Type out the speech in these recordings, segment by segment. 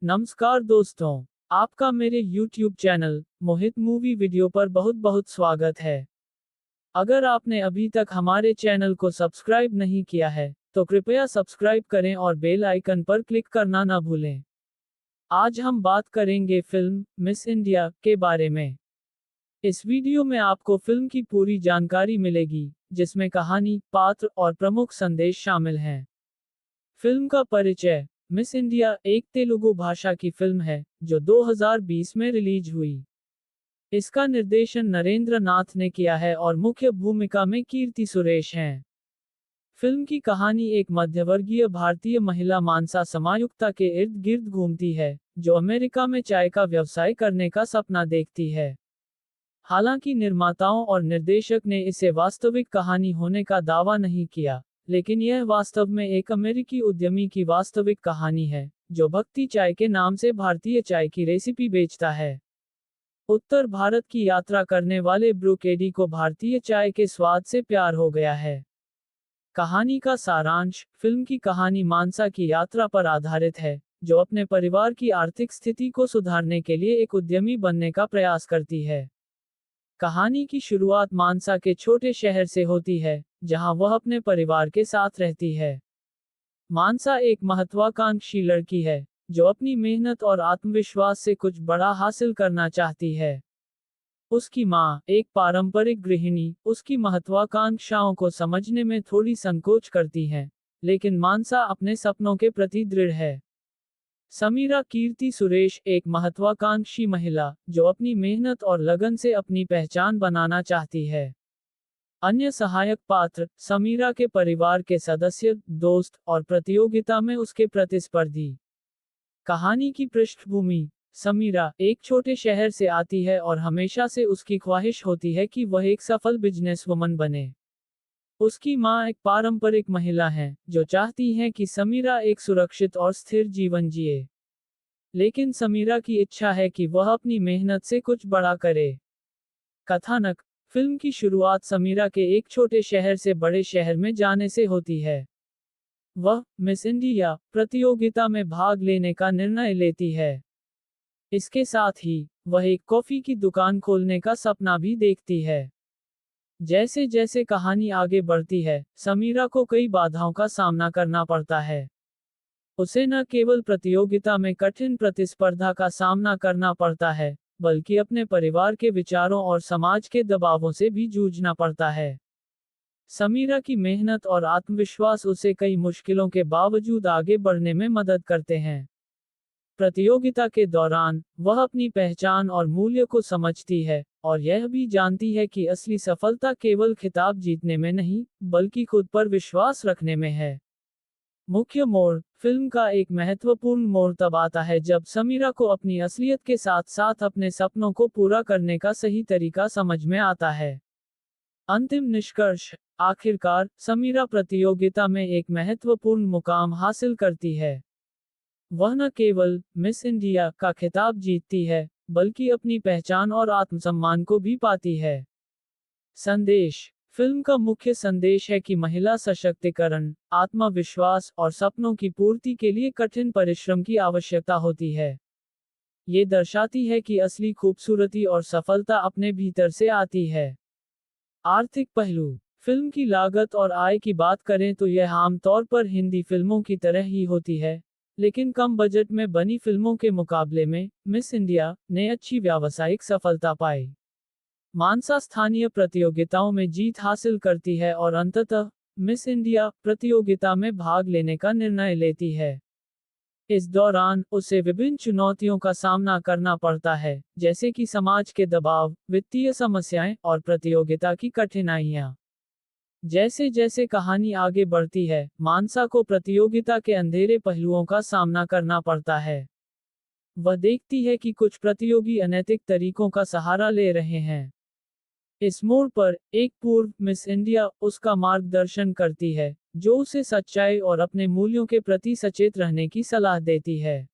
नमस्कार दोस्तों, आपका मेरे YouTube चैनल मोहित मूवी वीडियो पर बहुत बहुत स्वागत है। अगर आपने अभी तक हमारे चैनल को सब्सक्राइब नहीं किया है, तो कृपया सब्सक्राइब करें और बेल आइकन पर क्लिक करना ना भूलें। आज हम बात करेंगे फिल्म मिस इंडिया के बारे में। इस वीडियो में आपको फिल्म की पूरी जानकारी मिलेगी, जिसमें कहानी, पात्र और प्रमुख संदेश शामिल हैं। फिल्म का परिचय। मिस इंडिया एक तेलुगु भाषा की फिल्म है, जो 2020 में रिलीज हुई। इसका निर्देशन नरेंद्र नाथ ने किया है और मुख्य भूमिका में कीर्ति सुरेश हैं। फिल्म की कहानी एक मध्यवर्गीय भारतीय महिला मानसा समायुक्ता के इर्द गिर्द घूमती है, जो अमेरिका में चाय का व्यवसाय करने का सपना देखती है। हालांकि निर्माताओं और निर्देशक ने इसे वास्तविक कहानी होने का दावा नहीं किया, लेकिन यह वास्तव में एक अमेरिकी उद्यमी की वास्तविक कहानी है, जो भक्ति चाय के नाम से भारतीय चाय की रेसिपी बेचता है। उत्तर भारत की यात्रा करने वाले ब्रूक एडी को भारतीय चाय के स्वाद से प्यार हो गया है। कहानी का सारांश। फिल्म की कहानी मानसा की यात्रा पर आधारित है, जो अपने परिवार की आर्थिक स्थिति को सुधारने के लिए एक उद्यमी बनने का प्रयास करती है। कहानी की शुरुआत मानसा के छोटे शहर से होती है, जहां वह अपने परिवार के साथ रहती है। मानसा एक महत्वाकांक्षी लड़की है, जो अपनी मेहनत और आत्मविश्वास से कुछ बड़ा हासिल करना चाहती है। उसकी माँ, एक पारंपरिक गृहिणी, उसकी महत्वाकांक्षाओं को समझने में थोड़ी संकोच करती है, लेकिन मानसा अपने सपनों के प्रति दृढ़ है। समीरा कीर्ति सुरेश एक महत्वाकांक्षी महिला, जो अपनी मेहनत और लगन से अपनी पहचान बनाना चाहती है। अन्य सहायक पात्र, समीरा के परिवार के सदस्य, दोस्त और प्रतियोगिता में उसके प्रतिस्पर्धी। कहानी की पृष्ठभूमि। समीरा एक छोटे शहर से आती है और हमेशा से उसकी ख्वाहिश होती है कि वह एक सफल बिजनेसवुमन बने। उसकी माँ एक पारंपरिक महिला है, जो चाहती हैं कि समीरा एक सुरक्षित और स्थिर जीवन जिए। लेकिन समीरा की इच्छा है कि वह अपनी मेहनत से कुछ बड़ा करे। कथानक। फिल्म की शुरुआत समीरा के एक छोटे शहर से बड़े शहर में जाने से होती है। वह मिस इंडिया प्रतियोगिता में भाग लेने का निर्णय लेती है। इसके साथ ही, वह एक कॉफी की दुकान खोलने का सपना भी देखती है। जैसे जैसे कहानी आगे बढ़ती है, समीरा को कई बाधाओं का सामना करना पड़ता है। उसे न केवल प्रतियोगिता में कठिन प्रतिस्पर्धा का सामना करना पड़ता है, बल्कि अपने परिवार के विचारों और समाज के दबावों से भी जूझना पड़ता है। समीरा की मेहनत और आत्मविश्वास उसे कई मुश्किलों के बावजूद आगे बढ़ने में मदद करते हैं। प्रतियोगिता के दौरान, वह अपनी पहचान और मूल्य को समझती है, और यह भी जानती है कि असली सफलता केवल खिताब जीतने में नहीं, बल्कि खुद पर विश्वास रखने में है। मुख्य मोड़। फिल्म का एक महत्वपूर्ण मोड़ तब आता है जब समीरा को अपनी असलियत के साथ साथ अपने सपनों को पूरा करने का सही तरीका समझ में आता है। अंतिम निष्कर्ष। आखिरकार, समीरा प्रतियोगिता में एक महत्वपूर्ण मुकाम हासिल करती है। वह न केवल मिस इंडिया का खिताब जीतती है, बल्कि अपनी पहचान और आत्मसम्मान को भी पाती है। संदेश। फिल्म का मुख्य संदेश है कि महिला सशक्तिकरण, आत्मविश्वास और सपनों की पूर्ति के लिए कठिन परिश्रम की आवश्यकता होती है। ये दर्शाती है कि असली खूबसूरती और सफलता अपने भीतर से आती है। आर्थिक पहलू। फिल्म की लागत और आय की बात करें तो यह आमतौर पर हिंदी फिल्मों की तरह ही होती है, लेकिन कम बजट में बनी फिल्मों के मुकाबले में मिस इंडिया ने अच्छी व्यावसायिक सफलता पाई। मानसा स्थानीय प्रतियोगिताओं में जीत हासिल करती है और अंततः मिस इंडिया प्रतियोगिता में भाग लेने का निर्णय लेती है। इस दौरान उसे विभिन्न चुनौतियों का सामना करना पड़ता है, जैसे कि समाज के दबाव, वित्तीय समस्याएं और प्रतियोगिता की कठिनाइयां। जैसे जैसे कहानी आगे बढ़ती है, मानसा को प्रतियोगिता के अंधेरे पहलुओं का सामना करना पड़ता है। वह देखती है कि कुछ प्रतियोगी अनैतिक तरीकों का सहारा ले रहे हैं। इस मोड़ पर, एक पूर्व मिस इंडिया उसका मार्गदर्शन करती है, जो उसे सच्चाई और अपने मूल्यों के प्रति सचेत रहने की सलाह देती है।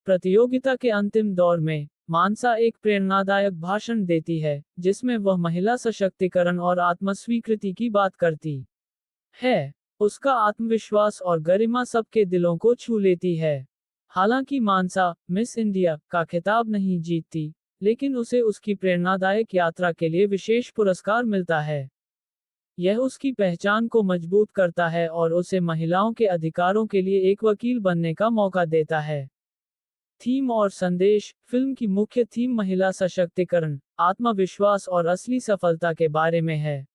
प्रतियोगिता के अंतिम दौर में, मानसा एक प्रेरणादायक भाषण देती है, जिसमें वह महिला सशक्तिकरण और आत्मस्वीकृति की बात करती है। उसका आत्मविश्वास और गरिमा सबके दिलों को छू लेती है। हालांकि मानसा मिस इंडिया का खिताब नहीं जीतती, लेकिन उसे उसकी प्रेरणादायक यात्रा के लिए विशेष पुरस्कार मिलता है। यह उसकी पहचान को मजबूत करता है और उसे महिलाओं के अधिकारों के लिए एक वकील बनने का मौका देता है। थीम और संदेश। फिल्म की मुख्य थीम महिला सशक्तिकरण, आत्मविश्वास और असली सफलता के बारे में है।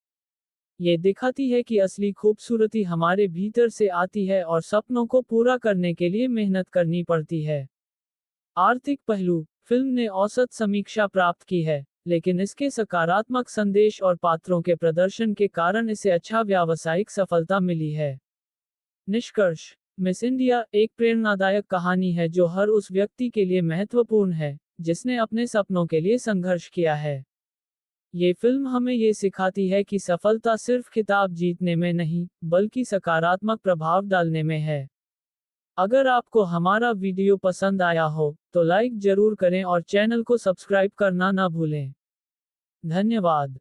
ये दिखाती है कि असली खूबसूरती हमारे भीतर से आती है और सपनों को पूरा करने के लिए मेहनत करनी पड़ती है। आर्थिक पहलू। फिल्म ने औसत समीक्षा प्राप्त की है, लेकिन इसके सकारात्मक संदेश और पात्रों के प्रदर्शन के कारण इसे अच्छा व्यावसायिक सफलता मिली है। निष्कर्ष। मिस इंडिया एक प्रेरणादायक कहानी है जो हर उस व्यक्ति के लिए महत्वपूर्ण है, जिसने अपने सपनों के लिए संघर्ष किया है। ये फिल्म हमें ये सिखाती है कि सफलता सिर्फ खिताब जीतने में नहीं, बल्कि सकारात्मक प्रभाव डालने में है। अगर आपको हमारा वीडियो पसंद आया हो, तो लाइक जरूर करें और चैनल को सब्सक्राइब करना ना भूलें। धन्यवाद।